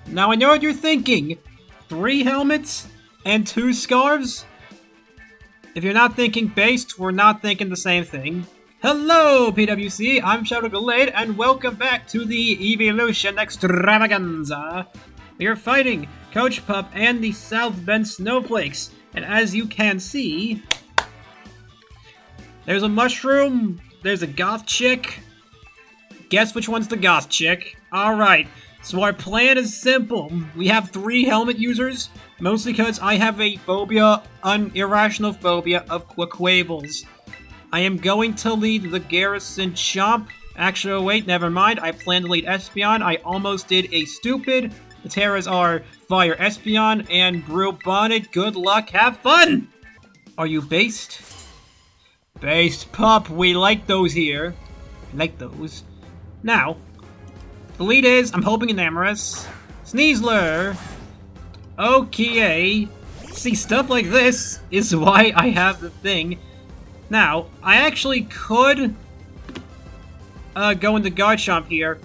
Now I know what you're thinking. 3 helmets and 2 scarves? If you're not thinking based, we're not thinking the same thing. Hello, PWC, I'm Shadow Glade, and welcome back to the Evolution Extravaganza. We are fighting Coach Pup and the Southbend Snowflakes, and as you can see, there's a mushroom, there's a goth chick. Guess which one's the goth chick? Alright, so our plan is simple. We have 3 helmet users, mostly because I have a phobia, an irrational phobia of quaquables. I am going to lead the Garrison Chomp. Actually, wait, never mind. I plan to lead Espeon. I almost did a stupid. The Terras are Fire Espeon and Brew Bonnet. Good luck, have fun! Are you based? Based Pup, we like those here. Like those. Now, the lead is, I'm hoping an Amorous. Sneasler. Okay. See, stuff like this is why I have the thing. Now, I actually could go into Garchomp here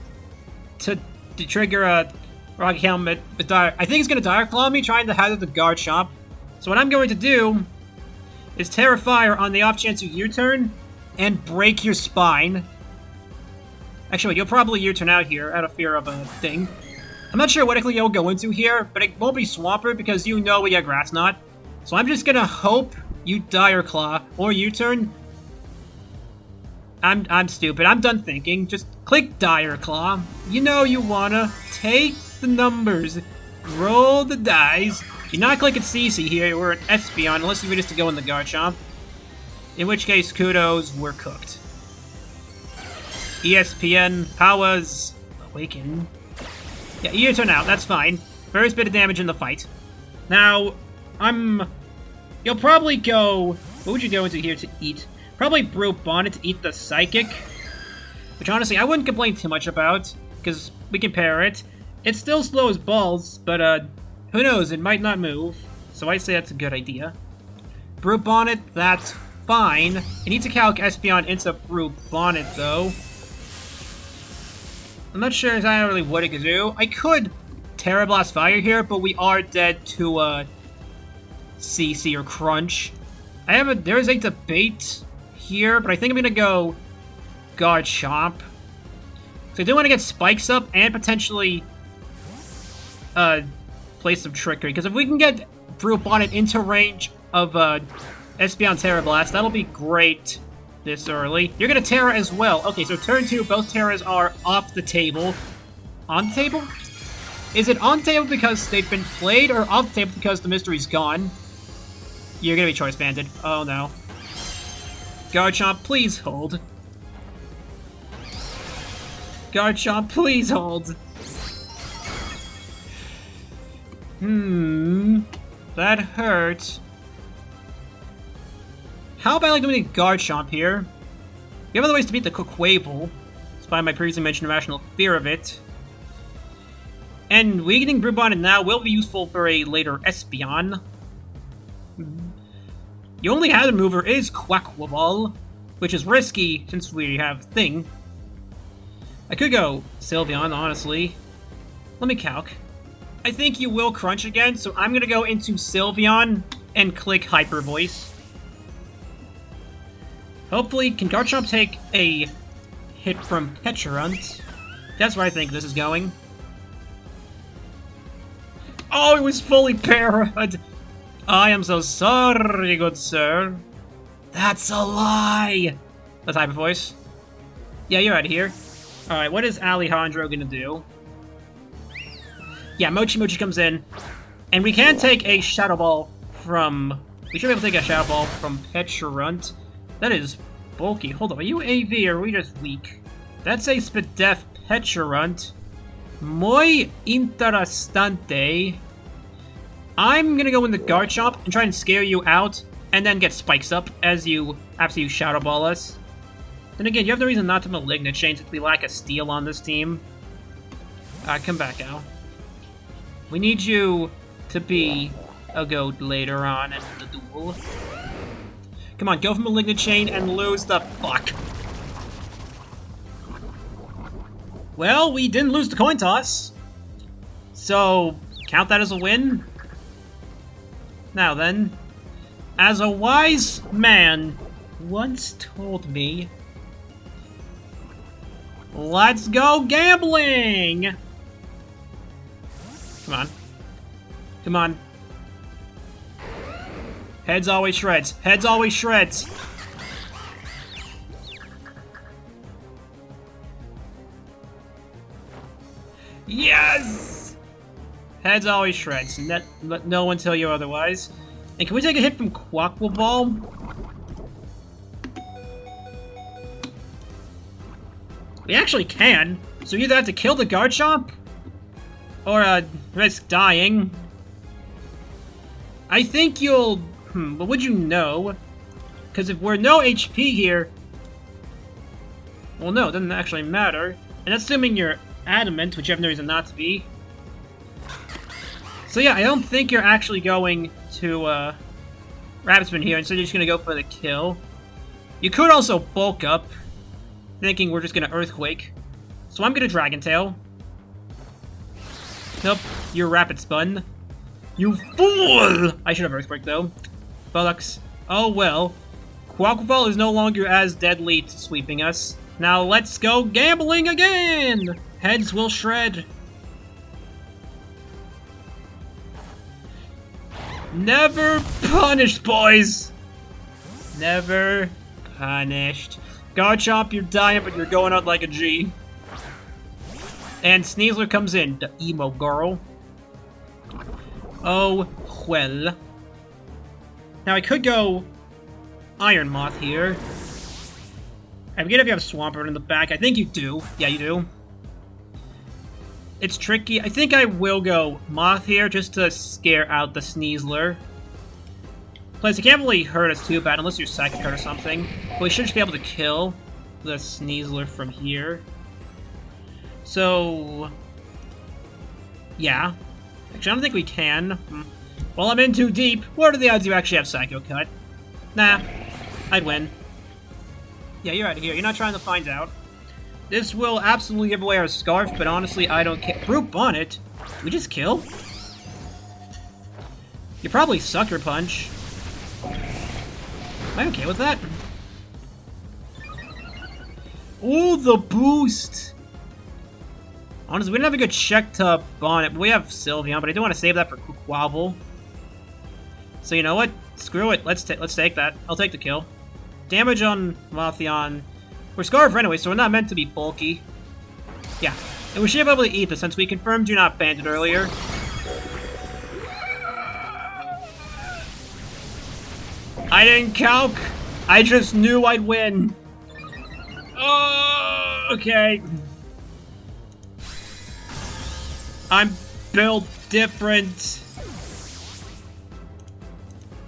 to trigger a Rock Helmet. But I think it's going to Dire Claw me, trying to hazard the Garchomp. So what I'm going to do is Terra Fire on the off chance you U-turn and break your spine. Actually, you'll probably U-turn out here out of fear of a thing. I'm not sure what exactly you'll go into here, but it won't be Swampert because you know we got Grass Knot. So I'm just gonna hope you Dire Claw or U-turn. I'm stupid. I'm done thinking. Just click Dire Claw. You know you wanna take the numbers, roll the dice. You're not clicking CC here. We're an Espeon unless you wish to go in the Garchomp. In which case, kudos, we're cooked. ESPN powers awaken. Yeah, you turn out. That's fine. First bit of damage in the fight. Now, you'll probably go. What would you go into here to eat? Probably Brew Bonnet to eat the Psychic. Which honestly, I wouldn't complain too much about, because we can pair it. It's still slow as balls, but who knows, it might not move. So I say that's a good idea. Brew Bonnet, that's fine. I need to calc Espeon into Brew Bonnet, though. I'm not sure exactly what it could do. I could Terra Blast Fire here, but we are dead to CC or Crunch. There is a debate here, but I think I'm gonna go Garchomp. So I do want to get Spikes up and potentially play some trickery, because if we can get Brew Bonnet into range of Espeon Terra Blast, that'll be great this early. You're gonna Terra as well. Okay, so turn 2, both Terras are off the table. On the table? Is it on the table because they've been played, or off the table because the mystery's gone? You're gonna be choice banded. Oh no. Garchomp, please hold. Garchomp, please hold. That hurt. How about like doing a Garchomp here? We have other ways to beat the Quaquaval, despite my previously mentioned irrational fear of it. And weakening Brew Bonnet now will be useful for a later Espeon. The only hazard mover is Quaquaval, which is risky since we have Thing. I could go Sylveon, honestly. Let me calc. I think you will Crunch again, so I'm gonna go into Sylveon and click Hyper Voice. Hopefully, can Garchomp take a hit from Pecharunt? That's where I think this is going. Oh, it was fully parried! I am so sorry, good sir. That's a lie! That's Hyper Voice. Yeah, you're out of here. Alright, what is Alejandro gonna do? Yeah, Mochi Mochi comes in. And we can take a Shadow Ball from... We should be able to take a Shadow Ball from Pecharunt. That is bulky. Hold on, are you AV or are we just weak? That's a Spadef Pecharunt. Muy interesante. I'm gonna go in the Garchomp and try and scare you out, and then get Spikes up after you Shadow Ball us. Then again, you have no reason not to Malignant Chain since we lack a Steel on this team. Come back, Al. We need you to be a goat later on in the duel. Come on, go for Malignant Chain and lose the fuck. Well, we didn't lose the coin toss. So, count that as a win? Now then, as a wise man once told me, let's go gambling! Come on. Come on. Heads always shreds. Heads always shreds. Yes! Heads always shreds. Let no one tell you otherwise. And can we take a hit from Quackball? We actually can. So you either have to kill the Garchomp, or risk dying. I think you'll... but would you know? Because if we're no HP here... Well, no, it doesn't actually matter. And that's assuming you're adamant, which you have no reason not to be. So yeah, I don't think you're actually going to, Rapid Spin here. Instead, you're just gonna go for the kill. You could also bulk up, thinking we're just gonna Earthquake. So I'm gonna Dragon Tail. Nope, you're Rapid Spun. You fool! I should have Earthquake, though. Bullocks. Oh well. Quackball is no longer as deadly to sweeping us. Now let's go gambling again! Heads will shred. Never punished, boys! Never punished. Garchomp, you're dying, but you're going out like a G. And Sneasler comes in, the emo girl. Oh, well. Now I could go Iron Moth here. I forget if you have Swampert in the back. I think you do. Yeah, you do. It's tricky. I think I will go Moth here just to scare out the Sneasler. Plus, it can't really hurt us too bad unless you're Psychic or something. But we should just be able to kill the Sneasler from here. So... yeah. Actually, I don't think we can. Well, I'm in too deep. What are the odds you actually have Psycho Cut? Nah. I'd win. Yeah, you're out of here. You're not trying to find out. This will absolutely give away our Scarf, but honestly, I don't care. Brute Bonnet? We just kill? You probably Sucker Punch. Am I okay with that? Ooh, the boost! Honestly, we didn't have a good check to Bonnet, but we have Sylveon, but I do want to save that for Quackball. So you know what? Screw it. Let's take that. I'll take the kill. Damage on Mothyon. We're Scarf anyway, so we're not meant to be bulky. Yeah. And we should be able to eat this since we confirmed you're not banded earlier. I didn't calc. I just knew I'd win. Oh, okay. I'm built different.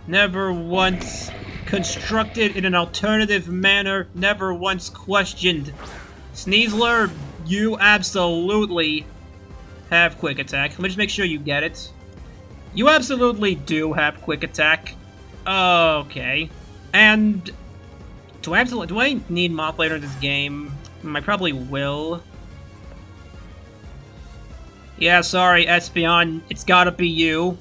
Never once constructed in an alternative manner. Never once questioned. Sneasler, you absolutely have Quick Attack. Let me just make sure you get it. You absolutely do have Quick Attack. Okay. And do I need Moth later in this game? I probably will. Yeah, sorry, Espeon. It's gotta be you.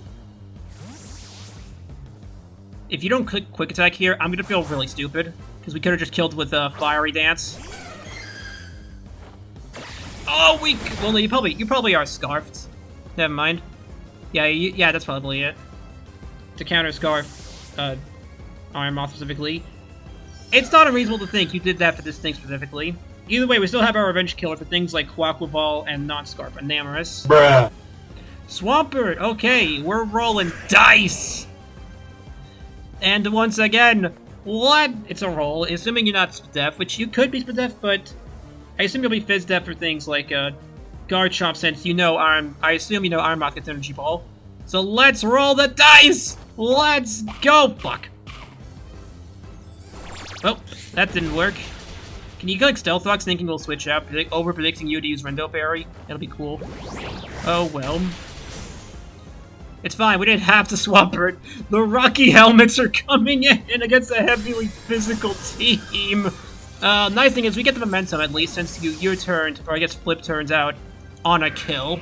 If you don't click Quick Attack here, I'm gonna feel really stupid. Because we could have just killed with a Fiery Dance. Oh, well, you probably are Scarfed. Never mind. Yeah, yeah, that's probably it. To counter Scarf, Iron Moth specifically. It's not unreasonable to think you did that for this thing specifically. Either way, we still have our Revenge Killer for things like Quackball and non-Scarf Enamorous. Bruh. Swampert, okay, we're rolling dice! And once again, what? It's a roll, assuming you're not Spadef, which you could be Spadef, but I assume you'll be Fizdef for things like, Garchomp, since you know I assume you know Iron Moth gets Energy Ball. So let's roll the dice! Let's go! Fuck. Well, that didn't work. Can you click Stealth Fox thinking we'll switch out, over-predicting you to use Rendo Fairy? That'll be cool. Oh, well. It's fine, we didn't have to Swampert. The Rocky Helmets are coming in against a heavily physical team. Nice thing is we get the momentum at least, since your turn, or I guess Flip turns out, on a kill.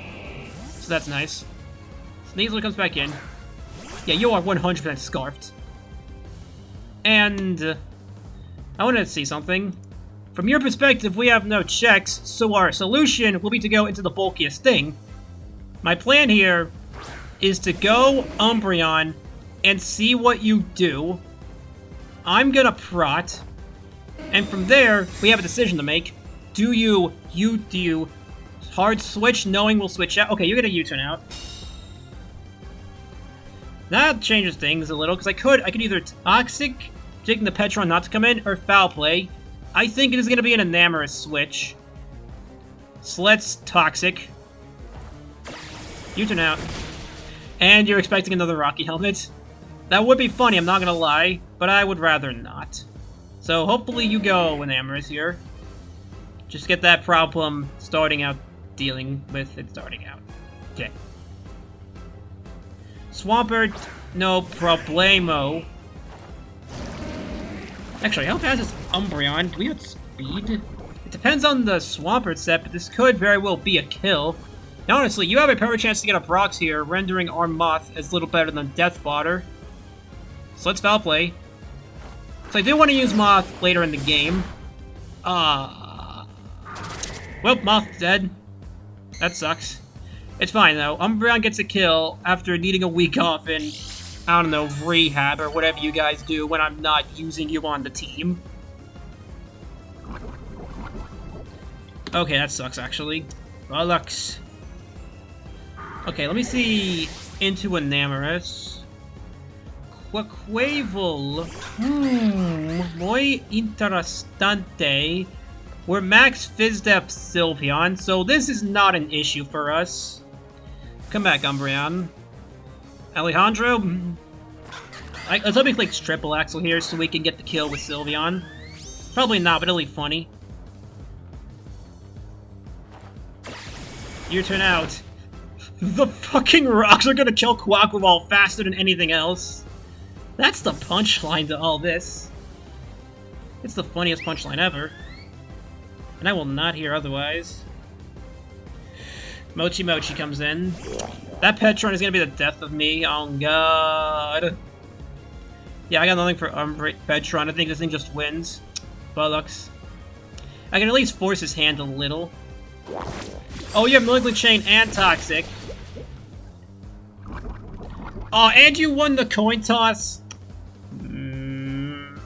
so that's nice. Sneasel comes back in. Yeah, you are 100% scarfed. And I wanted to see something. From your perspective, we have no checks, so our solution will be to go into the bulkiest thing. My plan here is to go Umbreon and see what you do. I'm gonna prot. And from there, we have a decision to make. Do you hard switch knowing we'll switch out? Okay, you're gonna U-turn out. That changes things a little, because I could either Toxic, taking the Petron not to come in, or Foul Play. I think it is gonna be an Enamorous switch. So let's Toxic. U-turn out. And you're expecting another Rocky Helmet. That would be funny, I'm not gonna lie, but I would rather not. So hopefully you go Enamorous here. Just get that problem starting out, dealing with it starting out. Okay. Swampert, no problemo. Actually, how fast is Umbreon? Do we have speed? It depends on the Swampert set, but this could very well be a kill. Now, honestly, you have a perfect chance to get a Brox here, rendering Armoth as little better than Death Fodder. So let's Foul Play. So I do want to use Moth later in the game. Well, Moth's dead. That sucks. It's fine, though. Umbreon gets a kill after needing a week off in, I don't know, rehab or whatever you guys do when I'm not using you on the team. Okay, that sucks, actually. Bollocks. Okay, let me see into Enamorous. Quaquaval. Muy interesante. We're max Fizdep Sylveon, so this is not an issue for us. Come back, Umbreon. Alejandro. Let's hope he clicks Triple Axle here so we can get the kill with Sylveon. Probably not, but it'll be funny. Your turn out. The fucking rocks are gonna kill Quaquaval faster than anything else. That's the punchline to all this. It's the funniest punchline ever. And I will not hear otherwise. Mochi Mochi comes in. That Petron is gonna be the death of me. Oh god. Yeah, I got nothing for Petron. I think this thing just wins. Bollocks. I can at least force his hand a little. Oh, you have Malignant Chain and Toxic. Oh, and you won the coin toss? Man.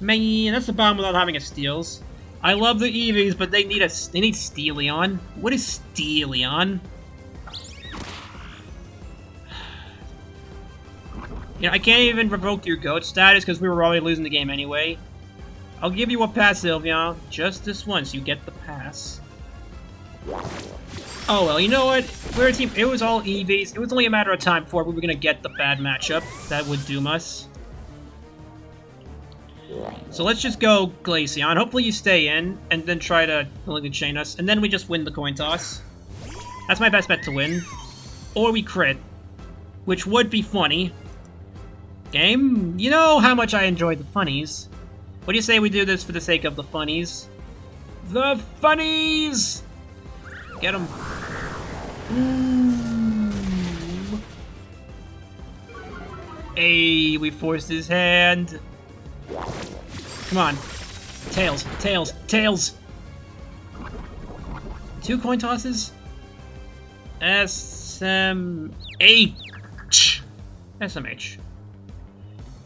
Man, that's the problem without having a Steels. I love the Eevees, but they need Steelion. What is Steelion? You know, I can't even revoke your GOAT status because we were already losing the game anyway. I'll give you a pass, Sylveon. Just this once, you get the pass. Oh well, you know what? We're a team. It was all Eevees. It was only a matter of time before we were gonna get the bad matchup that would doom us. So let's just go Glaceon. Hopefully you stay in, and then try to Malignant Chain us, and then we just win the coin toss. That's my best bet to win. Or we crit, which would be funny. Game, you know how much I enjoy the funnies. What do you say we do this for the sake of the funnies? The funnies! Get him. Hey, we forced his hand. Come on. Tails, tails, tails! 2 coin tosses? SMH. SMH.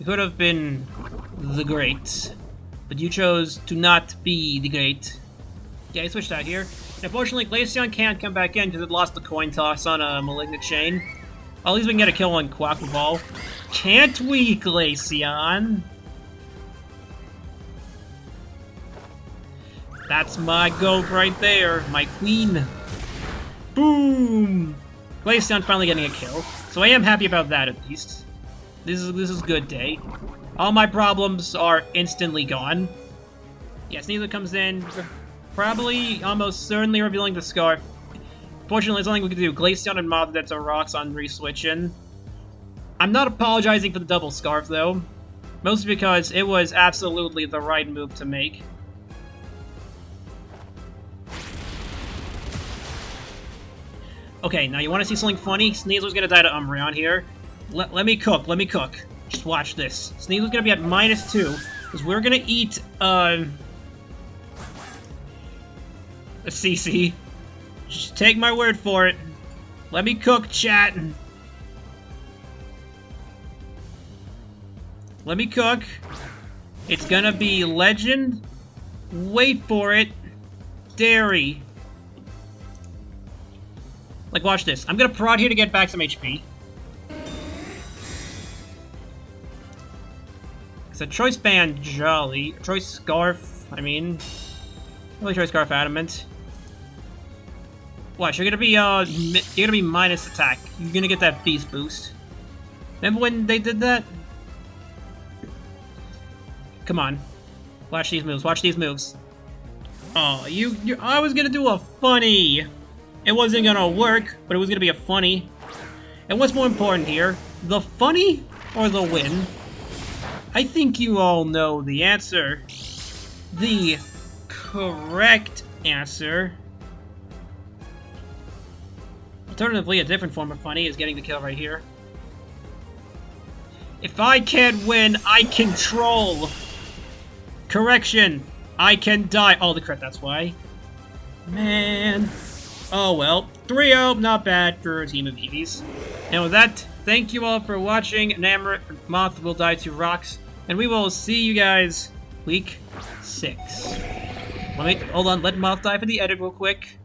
It could have been the Great, but you chose to not be the Great. Yeah, I switched out here. And unfortunately, Glaceon can't come back in because it lost the coin toss on a Malignant Chain. At least we can get a kill on Quaquaval. Can't we, Glaceon? That's my GOAT right there, my queen. Boom! Glaceon finally getting a kill, so I am happy about that at least. This is a good day. All my problems are instantly gone. Yes, neither comes in, probably almost certainly revealing the Scarf. Fortunately, there's nothing we can do. Glaceon and Mob that's a rocks on re-switching. I'm not apologizing for the double Scarf though, mostly because it was absolutely the right move to make. Okay, now you want to see something funny? Sneasler's gonna die to Umbreon here. Let me cook, let me cook. Just watch this. Sneasler's gonna be at -2, because we're gonna eat, a CC. Just take my word for it. Let me cook, chat. Let me cook. It's gonna be Legend. Wait for it. Dairy. Like, watch this. I'm gonna prod here to get back some HP. It's a Choice Band Jolly. Choice Scarf, I mean. Really Choice Scarf Adamant. Watch, you're gonna be minus attack. You're gonna get that beast boost. Remember when they did that? Come on. Watch these moves, watch these moves. Oh, I was gonna do a funny. It wasn't gonna work, but it was gonna be a funny. And what's more important here? The funny or the win? I think you all know the answer. The correct answer. Alternatively, a different form of funny is getting the kill right here. If I can't win, I control. Correction, I can die. Oh, the crit, that's why. Man. Oh well. 3-0, not bad for a team of Eevees. And with that, thank you all for watching. Namor Moth will die to rocks. And we will see you guys week 6. Hold on, let Moth die for the edit real quick.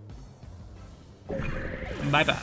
Bye-bye.